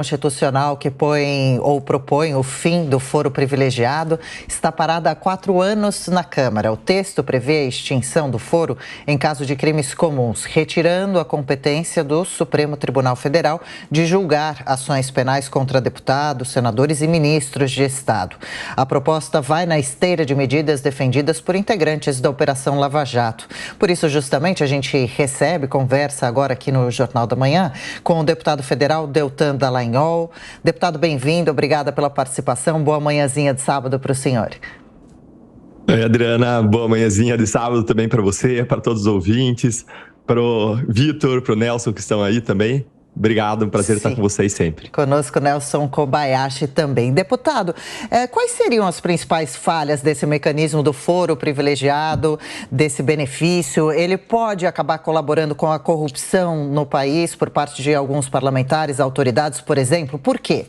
Constitucional que propõe o fim do foro privilegiado está parada há 4 anos na Câmara. O texto prevê a extinção do foro em caso de crimes comuns, retirando a competência do Supremo Tribunal Federal de julgar ações penais contra deputados, senadores e ministros de Estado. A proposta vai na esteira de medidas defendidas por integrantes da Operação Lava Jato. Por isso, justamente, a gente conversa agora aqui no Jornal da Manhã com o deputado federal Deltan Dallagnol. Deputado, bem-vindo, obrigada pela participação. Boa manhãzinha de sábado para o senhor. Oi, Adriana, boa manhãzinha de sábado também para você, para todos os ouvintes, para o Vitor, para o Nelson que estão aí também. Obrigado, um prazer estar com vocês sempre. Conosco Nelson Kobayashi também. Deputado, quais seriam as principais falhas desse mecanismo do foro privilegiado, desse benefício? Ele pode acabar colaborando com a corrupção no país por parte de alguns parlamentares, autoridades, por exemplo? Por quê?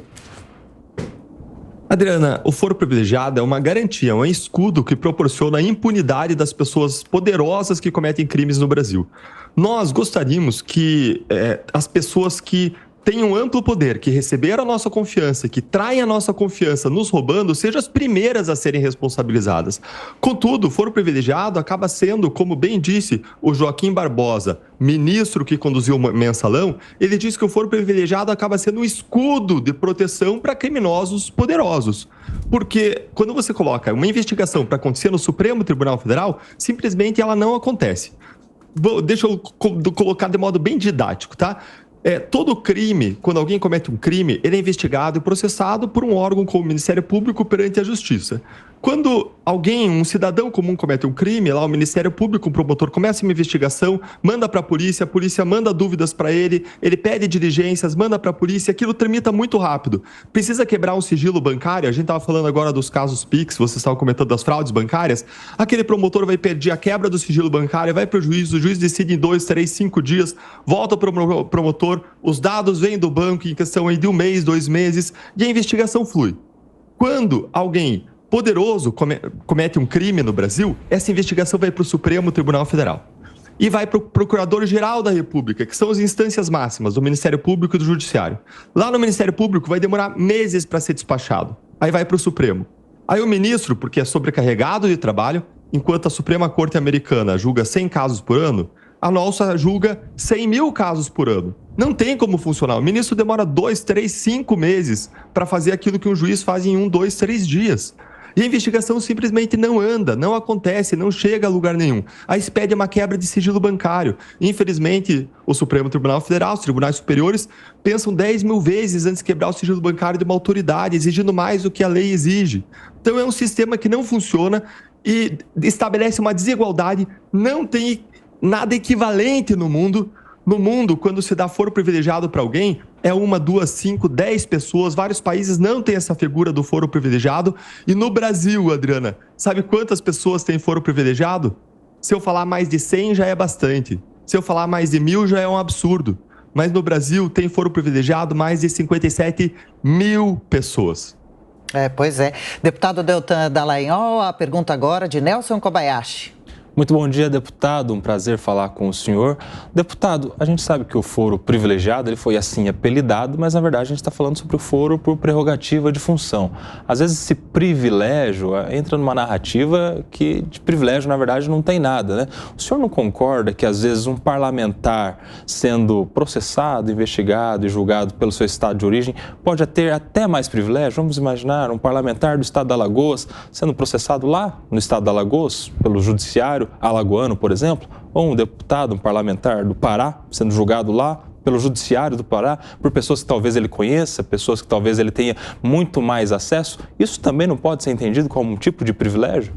Adriana, o foro privilegiado é uma garantia, um escudo que proporciona a impunidade das pessoas poderosas que cometem crimes no Brasil. Nós gostaríamos que as pessoas que têm um amplo poder, que receberam a nossa confiança, que traem a nossa confiança nos roubando, sejam as primeiras a serem responsabilizadas. Contudo, o foro privilegiado acaba sendo, como bem disse o Joaquim Barbosa, ministro que conduziu o mensalão, ele disse que o foro privilegiado acaba sendo um escudo de proteção para criminosos poderosos. Porque quando você coloca uma investigação para acontecer no Supremo Tribunal Federal, simplesmente ela não acontece. Deixa eu colocar de modo bem didático, tá? Todo crime, quando alguém comete um crime, ele é investigado e processado por um órgão como o Ministério Público perante a Justiça. Quando um cidadão comum comete um crime, lá o Ministério Público, o promotor começa uma investigação, manda para a polícia manda dúvidas para ele pede diligências, manda para a polícia, aquilo tramita muito rápido. Precisa quebrar um sigilo bancário, a gente estava falando agora dos casos PIX, vocês estavam comentando das fraudes bancárias, aquele promotor vai pedir a quebra do sigilo bancário, vai para o juiz decide em 2, 3, 5 dias, volta para o promotor, os dados vêm do banco em questão aí de 1 mês, 2 meses, e a investigação flui. Quando alguém poderoso comete um crime no Brasil, essa investigação vai para o Supremo Tribunal Federal. E vai para o Procurador-Geral da República, que são as instâncias máximas do Ministério Público e do Judiciário. Lá no Ministério Público vai demorar meses para ser despachado. Aí vai para o Supremo. Aí o ministro, porque é sobrecarregado de trabalho, enquanto a Suprema Corte Americana julga 100 casos por ano, a nossa julga 100 mil casos por ano. Não tem como funcionar. O ministro demora 2, 3, 5 meses para fazer aquilo que um juiz faz em 1, 2, 3 dias. E a investigação simplesmente não anda, não acontece, não chega a lugar nenhum. Aí se pede uma quebra de sigilo bancário. Infelizmente, o Supremo Tribunal Federal, os tribunais superiores, pensam 10 mil vezes antes de quebrar o sigilo bancário de uma autoridade, exigindo mais do que a lei exige. Então é um sistema que não funciona e estabelece uma desigualdade, não tem nada equivalente no mundo. No mundo, quando se dá foro privilegiado para alguém, é 1, 2, 5, 10 pessoas. Vários países não têm essa figura do foro privilegiado. E no Brasil, Adriana, sabe quantas pessoas têm foro privilegiado? Se eu falar mais de 100, já é bastante. Se eu falar mais de 1.000, já é um absurdo. Mas no Brasil, tem foro privilegiado mais de 57 mil pessoas. Pois é. Deputado Deltan Dallagnol, a pergunta agora de Nelson Kobayashi. Muito bom dia, deputado. Um prazer falar com o senhor. Deputado, a gente sabe que o foro privilegiado ele foi assim apelidado, mas na verdade a gente está falando sobre o foro por prerrogativa de função. Às vezes esse privilégio entra numa narrativa que de privilégio na verdade não tem nada, né? O senhor não concorda que às vezes um parlamentar sendo processado, investigado e julgado pelo seu estado de origem pode ter até mais privilégio? Vamos imaginar um parlamentar do estado de Alagoas sendo processado lá no estado de Alagoas pelo judiciário alagoano, por exemplo, ou um deputado, um parlamentar do Pará, sendo julgado lá pelo judiciário do Pará, por pessoas que talvez ele conheça, pessoas que talvez ele tenha muito mais acesso, isso também não pode ser entendido como um tipo de privilégio?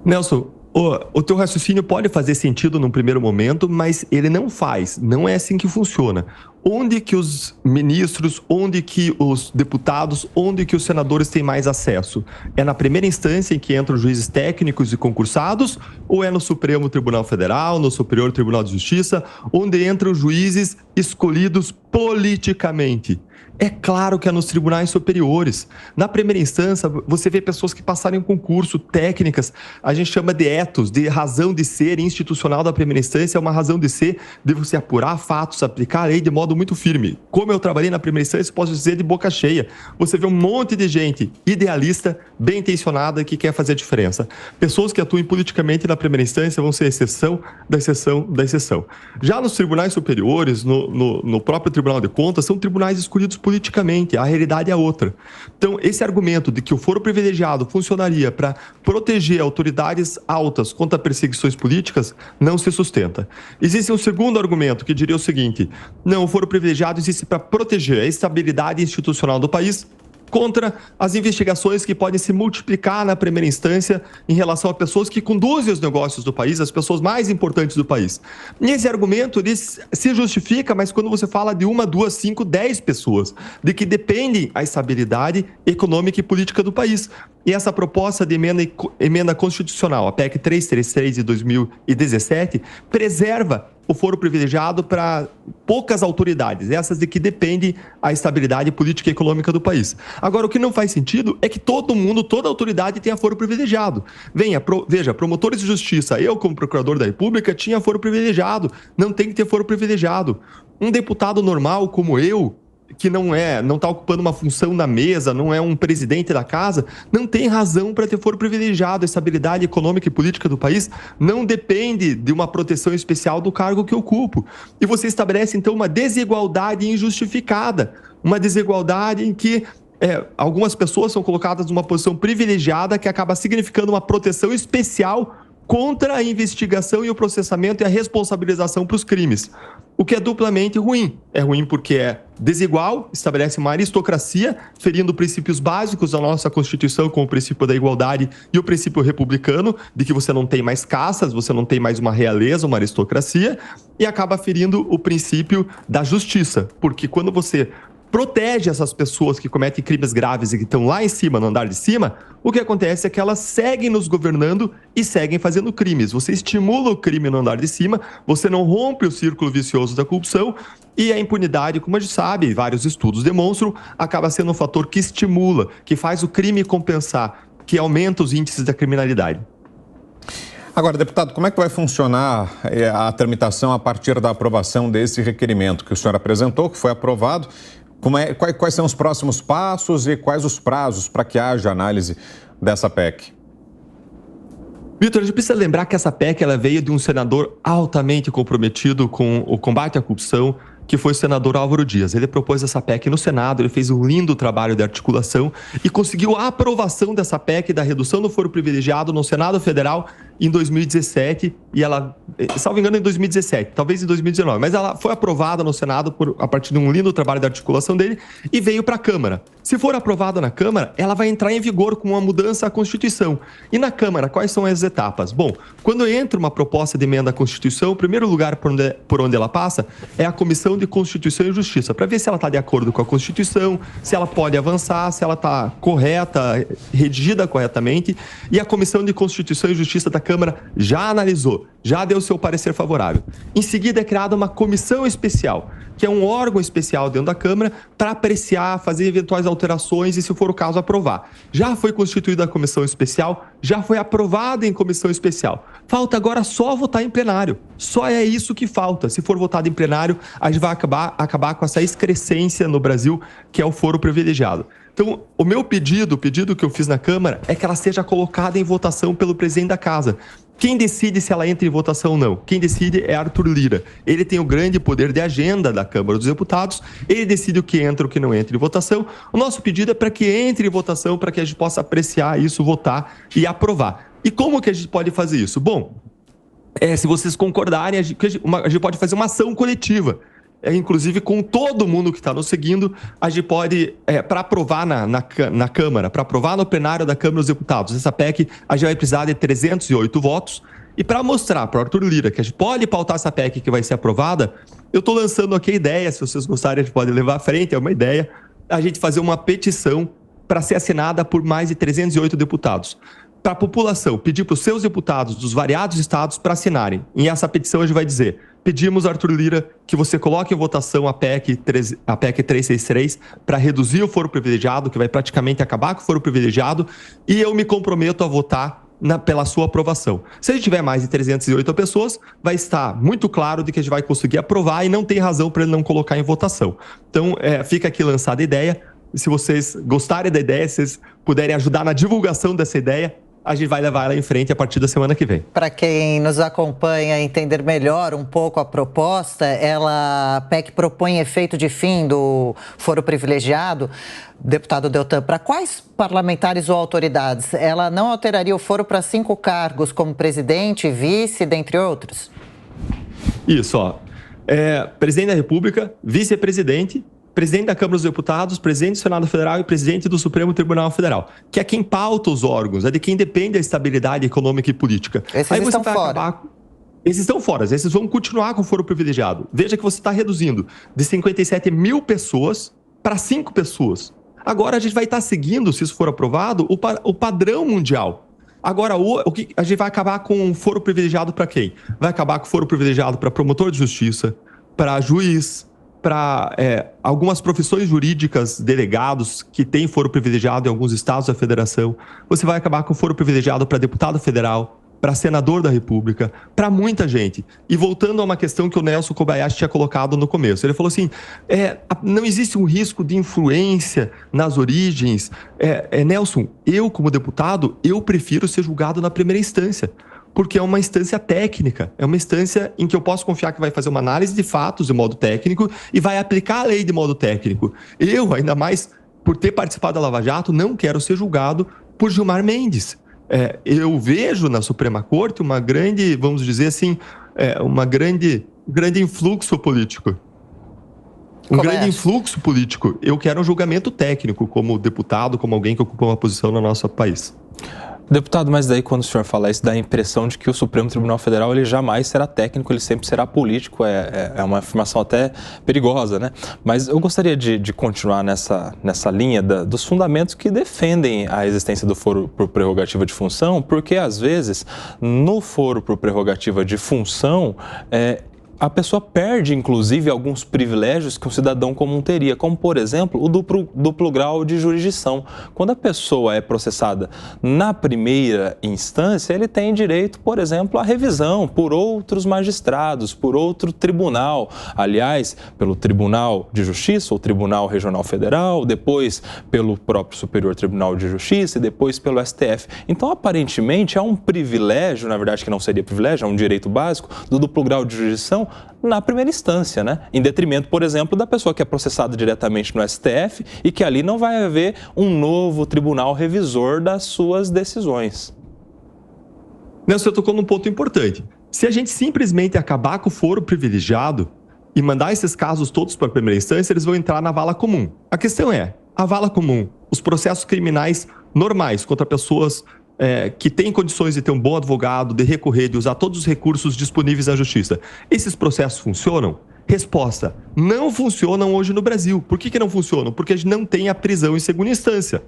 Nelson, o teu raciocínio pode fazer sentido num primeiro momento, mas ele não faz, não é assim que funciona. Onde que os ministros, onde que os deputados, onde que os senadores têm mais acesso? É na primeira instância em que entram os juízes técnicos e concursados, ou é no Supremo Tribunal Federal, no Superior Tribunal de Justiça, onde entram os juízes escolhidos politicamente. É claro que é nos tribunais superiores. Na primeira instância, você vê pessoas que passaram em concurso, técnicas, a gente chama de ethos, de razão de ser institucional da primeira instância, é uma razão de ser de você apurar fatos, aplicar a lei de modo muito firme. Como eu trabalhei na primeira instância, posso dizer de boca cheia. Você vê um monte de gente idealista, bem intencionada, que quer fazer a diferença. Pessoas que atuem politicamente na primeira instância vão ser exceção da exceção da exceção. Já nos tribunais superiores, no próprio Tribunal de Contas, são tribunais escolhidos politicamente, a realidade é outra. Então, esse argumento de que o foro privilegiado funcionaria para proteger autoridades altas contra perseguições políticas não se sustenta. Existe um segundo argumento que diria o seguinte: não, o foro privilegiado existe para proteger a estabilidade institucional do país contra as investigações que podem se multiplicar na primeira instância em relação a pessoas que conduzem os negócios do país, as pessoas mais importantes do país. E esse argumento ele se justifica, mas quando você fala de 1, 2, 5, 10 pessoas, de que depende a estabilidade econômica e política do país. E essa proposta de emenda constitucional, a PEC 333 de 2017, preserva o foro privilegiado para poucas autoridades, essas de que depende a estabilidade política e econômica do país. Agora, o que não faz sentido é que todo mundo, toda autoridade tenha foro privilegiado. Veja, promotores de justiça, eu como procurador da República tinha foro privilegiado, não tem que ter foro privilegiado. Um deputado normal como eu, que não está ocupando uma função na mesa, não é um presidente da casa, não tem razão para ter foro privilegiado. A estabilidade econômica e política do país não depende de uma proteção especial do cargo que ocupo. E você estabelece, então, uma desigualdade injustificada, uma desigualdade em que algumas pessoas são colocadas numa posição privilegiada que acaba significando uma proteção especial contra a investigação e o processamento e a responsabilização para os crimes. O que é duplamente ruim. É ruim porque é desigual, estabelece uma aristocracia, ferindo princípios básicos da nossa Constituição, como o princípio da igualdade e o princípio republicano, de que você não tem mais castas, você não tem mais uma realeza, uma aristocracia, e acaba ferindo o princípio da justiça, porque quando você protege essas pessoas que cometem crimes graves e que estão lá em cima, no andar de cima, o que acontece é que elas seguem nos governando e seguem fazendo crimes. Você estimula o crime no andar de cima, você não rompe o círculo vicioso da corrupção e a impunidade, como a gente sabe, vários estudos demonstram, acaba sendo um fator que estimula, que faz o crime compensar, que aumenta os índices da criminalidade. Agora, deputado, como é que vai funcionar a tramitação a partir da aprovação desse requerimento que o senhor apresentou, que foi aprovado? Quais são os próximos passos e quais os prazos para que haja análise dessa PEC? Vitor, a gente precisa lembrar que essa PEC ela veio de um senador altamente comprometido com o combate à corrupção, que foi o senador Álvaro Dias. Ele propôs essa PEC no Senado, ele fez um lindo trabalho de articulação e conseguiu a aprovação dessa PEC da redução do foro privilegiado no Senado Federal em 2017 e ela, salvo engano, em 2017, talvez em 2019, mas ela foi aprovada no Senado a partir de um lindo trabalho de articulação dele e veio para a Câmara. Se for aprovada na Câmara, ela vai entrar em vigor com uma mudança à Constituição. E na Câmara, quais são as etapas? Bom, quando entra uma proposta de emenda à Constituição, o primeiro lugar por onde ela passa é a Comissão de Constituição e Justiça, para ver se ela está de acordo com a Constituição, se ela pode avançar, se ela está correta, redigida corretamente. E a Comissão de Constituição e Justiça da Câmara já analisou, já deu seu parecer favorável. Em seguida é criada uma comissão especial, que é um órgão especial dentro da Câmara para apreciar, fazer eventuais alterações e, se for o caso, aprovar. Já foi constituída a comissão especial, já foi aprovada em comissão especial. Falta agora só votar em plenário. Só é isso que falta. Se for votado em plenário, a gente vai acabar com essa excrescência no Brasil, que é o foro privilegiado. Então, o meu pedido, o pedido que eu fiz na Câmara, é que ela seja colocada em votação pelo presidente da Casa. Quem decide se ela entra em votação ou não? Quem decide é Arthur Lira. Ele tem o grande poder de agenda da Câmara dos Deputados, ele decide o que entra e o que não entra em votação. O nosso pedido é para que entre em votação, para que a gente possa apreciar isso, votar e aprovar. E como que a gente pode fazer isso? Bom, se vocês concordarem, a gente pode fazer uma ação coletiva. Inclusive com todo mundo que está nos seguindo, a gente pode, para aprovar na Câmara, para aprovar no plenário da Câmara dos Deputados, essa PEC, a gente vai precisar de 308 votos. E para mostrar para o Arthur Lira que a gente pode pautar essa PEC que vai ser aprovada, eu estou lançando aqui a ideia, se vocês gostarem, a gente pode levar à frente, é uma ideia, a gente fazer uma petição para ser assinada por mais de 308 deputados. Para a população, pedir para os seus deputados dos variados estados para assinarem. E essa petição a gente vai dizer: pedimos, Arthur Lira, que você coloque em votação a PEC 363 para reduzir o foro privilegiado, que vai praticamente acabar com o foro privilegiado, e eu me comprometo a votar pela sua aprovação. Se a gente tiver mais de 308 pessoas, vai estar muito claro de que a gente vai conseguir aprovar e não tem razão para ele não colocar em votação. Então, fica aqui lançada a ideia. Se vocês gostarem da ideia, se vocês puderem ajudar na divulgação dessa ideia, a gente vai levar ela em frente a partir da semana que vem. Para quem nos acompanha entender melhor um pouco a proposta, a PEC propõe efeito de fim do foro privilegiado. Deputado Deltan, para quais parlamentares ou autoridades? Ela não alteraria o foro para 5 cargos, como presidente, vice, dentre outros? Isso, presidente da República, vice-presidente, presidente da Câmara dos Deputados, presidente do Senado Federal e presidente do Supremo Tribunal Federal, que é quem pauta os órgãos, é de quem depende a estabilidade econômica e política. Esses estão fora. Esses estão fora, esses vão continuar com o foro privilegiado. Veja que você está reduzindo de 57 mil pessoas para 5 pessoas. Agora a gente vai estar seguindo, se isso for aprovado, o padrão mundial. Agora, a gente vai acabar com o foro privilegiado para quem? Vai acabar com o foro privilegiado para promotor de justiça, para juiz, para algumas profissões jurídicas, delegados que têm foro privilegiado em alguns estados da federação. Você vai acabar com o foro privilegiado para deputado federal, para senador da República, para muita gente. E voltando a uma questão que o Nelson Kobayashi tinha colocado no começo, ele falou assim, não existe um risco de influência nas origens. Nelson, eu como deputado, eu prefiro ser julgado na primeira instância, porque é uma instância técnica, é uma instância em que eu posso confiar que vai fazer uma análise de fatos de modo técnico e vai aplicar a lei de modo técnico. Eu, ainda mais por ter participado da Lava Jato, não quero ser julgado por Gilmar Mendes. Eu vejo na Suprema Corte uma grande, vamos dizer assim, grande influxo político. Grande influxo político. Eu quero um julgamento técnico como deputado, como alguém que ocupa uma posição no nosso país. Deputado, mas daí quando o senhor fala isso, dá a impressão de que o Supremo Tribunal Federal ele jamais será técnico, ele sempre será político, é uma afirmação até perigosa, né? Mas eu gostaria de continuar nessa linha dos fundamentos que defendem a existência do foro por prerrogativa de função, porque às vezes no foro por prerrogativa de função, a pessoa perde, inclusive, alguns privilégios que um cidadão comum teria, como, por exemplo, o duplo grau de jurisdição. Quando a pessoa é processada na primeira instância, ele tem direito, por exemplo, à revisão por outros magistrados, por outro tribunal. Aliás, pelo Tribunal de Justiça, ou Tribunal Regional Federal, depois pelo próprio Superior Tribunal de Justiça e depois pelo STF. Então, aparentemente, há um privilégio, na verdade que não seria privilégio, é um direito básico, do duplo grau de jurisdição na primeira instância, né? Em detrimento, por exemplo, da pessoa que é processada diretamente no STF e que ali não vai haver um novo tribunal revisor das suas decisões. Nelson, você tocou num ponto importante. Se a gente simplesmente acabar com o foro privilegiado e mandar esses casos todos para a primeira instância, eles vão entrar na vala comum. A questão é, a vala comum, os processos criminais normais contra pessoas que têm condições de ter um bom advogado, de recorrer, de usar todos os recursos disponíveis na justiça. Esses processos funcionam? Resposta, não funcionam hoje no Brasil. Por que não funcionam? Porque a gente não tem a prisão em segunda instância.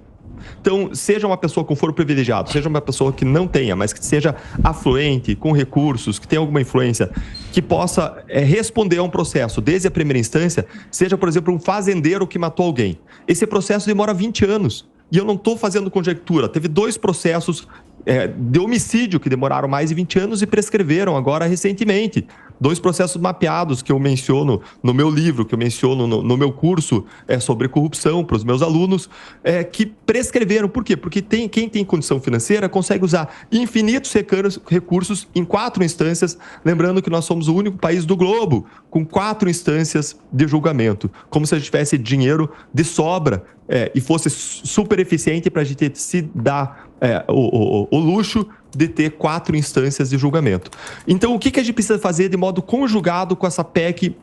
Então, seja uma pessoa com foro privilegiado, seja uma pessoa que não tenha, mas que seja afluente, com recursos, que tenha alguma influência, que possa responder a um processo desde a primeira instância, seja, por exemplo, um fazendeiro que matou alguém. Esse processo demora 20 anos. E eu não estou fazendo conjectura. Teve 2 processos de homicídio que demoraram mais de 20 anos e prescreveram agora recentemente. 2 processos mapeados que eu menciono no meu livro, que eu menciono no meu curso sobre corrupção para os meus alunos, que prescreveram. Por quê? Porque quem tem condição financeira consegue usar infinitos recursos em 4 instâncias, lembrando que nós somos o único país do globo com 4 instâncias de julgamento, como se a gente tivesse dinheiro de sobra e fosse super eficiente para a gente se dar o luxo de ter 4 instâncias de julgamento. Então, o que a gente precisa fazer de modo conjugado com essa PEC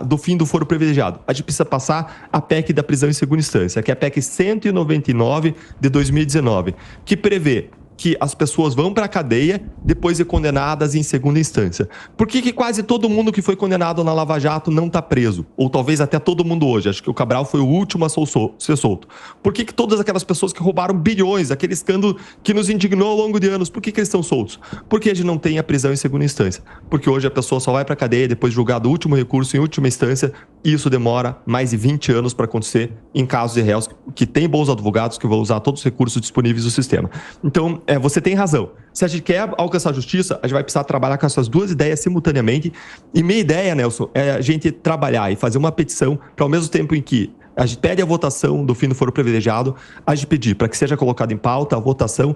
do fim do foro privilegiado? A gente precisa passar a PEC da prisão em segunda instância, que é a PEC 199 de 2019, que prevê que as pessoas vão para a cadeia depois de condenadas em segunda instância? Por que quase todo mundo que foi condenado na Lava Jato não está preso? Ou talvez até todo mundo hoje. Acho que o Cabral foi o último a ser solto. Por que todas aquelas pessoas que roubaram bilhões, aquele escândalo que nos indignou ao longo de anos, por que eles estão soltos? Porque a gente não tem a prisão em segunda instância. Porque hoje a pessoa só vai para a cadeia depois de julgado o último recurso em última instância, e isso demora mais de 20 anos para acontecer em casos de réus que têm bons advogados que vão usar todos os recursos disponíveis do sistema. Então, você tem razão. Se a gente quer alcançar a justiça, a gente vai precisar trabalhar com essas duas ideias simultaneamente. E minha ideia, Nelson, é a gente trabalhar e fazer uma petição para, ao mesmo tempo em que a gente pede a votação do fim do foro privilegiado, a gente pedir para que seja colocada em pauta a votação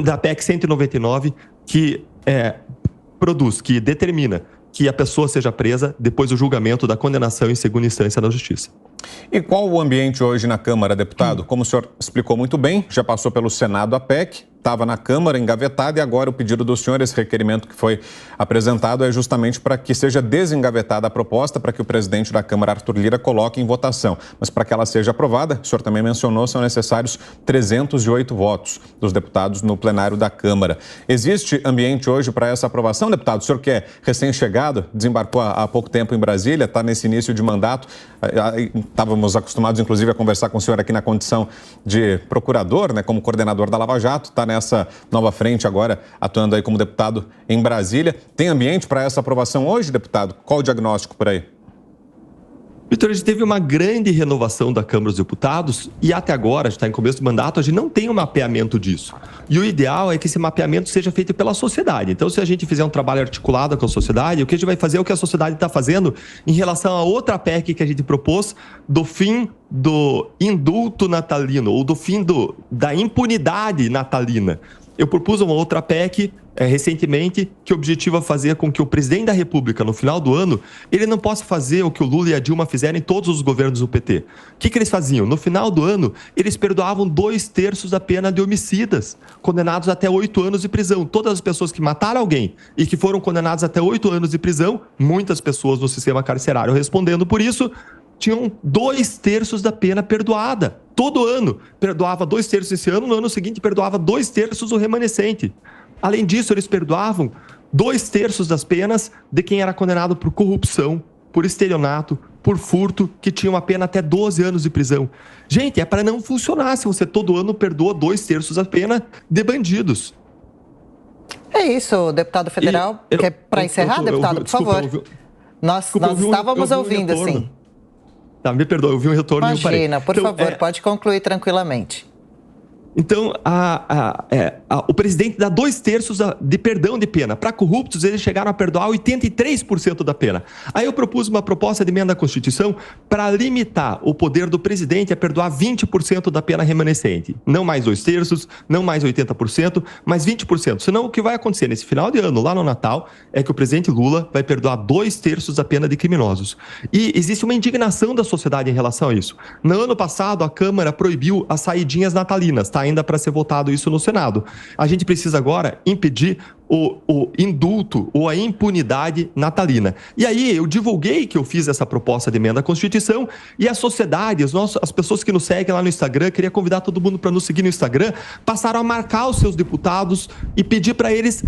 da PEC 199, que que determina que a pessoa seja presa depois do julgamento da condenação em segunda instância na Justiça. E qual o ambiente hoje na Câmara, deputado? Como o senhor explicou muito bem, já passou pelo Senado a PEC, estava na Câmara engavetada, e agora o pedido do senhor, esse requerimento que foi apresentado, é justamente para que seja desengavetada a proposta, para que o presidente da Câmara, Arthur Lira, coloque em votação. Mas para que ela seja aprovada, o senhor também mencionou, são necessários 308 votos dos deputados no plenário da Câmara. Existe ambiente hoje para essa aprovação, deputado? O senhor que é recém-chegado, desembarcou há pouco tempo em Brasília, está nesse início de mandato. Estávamos acostumados, inclusive, a conversar com o senhor aqui na condição de procurador, né, como coordenador da Lava Jato, está nessa nova frente agora, atuando aí como deputado em Brasília. Tem ambiente para essa aprovação hoje, deputado? Qual o diagnóstico por aí? Vitor, a gente teve uma grande renovação da Câmara dos Deputados e até agora, a gente está em começo do mandato, a gente não tem um mapeamento disso. E o ideal é que esse mapeamento seja feito pela sociedade. Então, se a gente fizer um trabalho articulado com a sociedade, o que a gente vai fazer é o que a sociedade está fazendo em relação a outra PEC que a gente propôs do fim do indulto natalino, ou do fim da impunidade natalina. Eu propus uma outra PEC recentemente, que o objetivo é fazer com que o presidente da República, no final do ano, ele não possa fazer o que o Lula e a Dilma fizeram em todos os governos do PT. O que eles faziam? No final do ano, eles perdoavam 2/3 da pena de homicidas, condenados até 8 anos de prisão. Todas as pessoas que mataram alguém e que foram condenadas até 8 anos de prisão, muitas pessoas no sistema carcerário respondendo por isso, tinham 2/3 da pena perdoada. Todo ano perdoava 2/3 esse ano, no ano seguinte perdoava 2/3 o remanescente. Além disso, eles perdoavam 2/3 das penas de quem era condenado por corrupção, por estelionato, por furto, que tinha uma pena até 12 anos de prisão. Gente, é para não funcionar se você todo ano perdoa 2/3 da pena de bandidos. É isso, deputado federal. Quer para encerrar, deputado, por favor? Nós estávamos ouvindo, sim. Tá, me perdoa, eu vi um retorno e eu parei. Imagina, por favor, pode concluir tranquilamente. Então, o presidente dá 2/3 de perdão de pena. Para corruptos, eles chegaram a perdoar 83% da pena. Aí eu propus uma proposta de emenda à Constituição para limitar o poder do presidente a perdoar 20% da pena remanescente. Não mais 2/3, não mais 80%, mas 20%. Senão, o que vai acontecer nesse final de ano, lá no Natal, é que o presidente Lula vai perdoar 2/3 da pena de criminosos. E existe uma indignação da sociedade em relação a isso. No ano passado, a Câmara proibiu as saidinhas natalinas, tá? Ainda para ser votado isso no Senado. A gente precisa agora impedir o indulto ou a impunidade natalina. E aí eu divulguei que eu fiz essa proposta de emenda à Constituição e a sociedade, as pessoas que nos seguem lá no Instagram, queria convidar todo mundo para nos seguir no Instagram, passaram a marcar os seus deputados e pedir para eles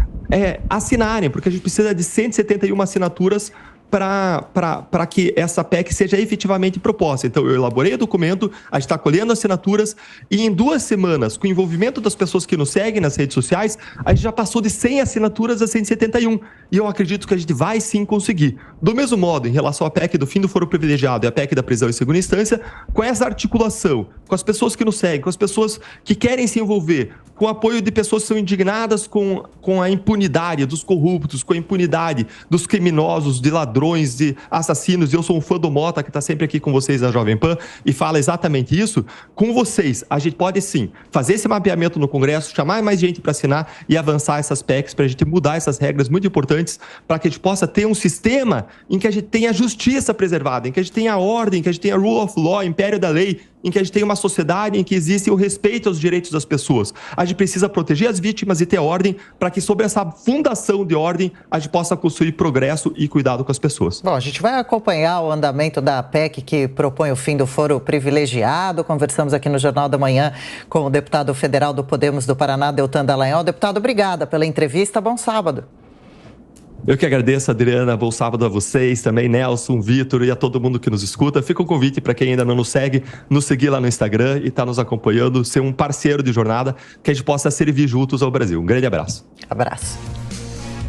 assinarem, porque a gente precisa de 171 assinaturas para que essa PEC seja efetivamente proposta. Então, eu elaborei o documento, a gente está colhendo assinaturas e em 2 semanas, com o envolvimento das pessoas que nos seguem nas redes sociais, a gente já passou de 100 assinaturas a 171. E eu acredito que a gente vai sim conseguir. Do mesmo modo, em relação à PEC do fim do foro privilegiado e a PEC da prisão em segunda instância, com essa articulação, com as pessoas que nos seguem, com as pessoas que querem se envolver, com o apoio de pessoas que são indignadas com a impunidade dos corruptos, com a impunidade dos criminosos, de ladrões, de assassinos, e eu sou um fã do Mota, que está sempre aqui com vocês na Jovem Pan, e fala exatamente isso. Com vocês, a gente pode sim fazer esse mapeamento no Congresso, chamar mais gente para assinar e avançar essas PECs para a gente mudar essas regras muito importantes, para que a gente possa ter um sistema em que a gente tenha justiça preservada, em que a gente tenha ordem, que a gente tenha rule of law, império da lei, em que a gente tem uma sociedade em que existe o respeito aos direitos das pessoas. A gente precisa proteger as vítimas e ter ordem para que, sob essa fundação de ordem, a gente possa construir progresso e cuidado com as pessoas. Bom, a gente vai acompanhar o andamento da PEC que propõe o fim do foro privilegiado. Conversamos aqui no Jornal da Manhã com o deputado federal do Podemos do Paraná, Deltan Dallagnol. Deputado, obrigada pela entrevista. Bom sábado. Eu que agradeço, Adriana. Bom sábado a vocês também, Nelson, Vitor e a todo mundo que nos escuta. Fica o convite para quem ainda não nos segue, nos seguir lá no Instagram e estar nos acompanhando, ser um parceiro de jornada, que a gente possa servir juntos ao Brasil. Um grande abraço. Abraço.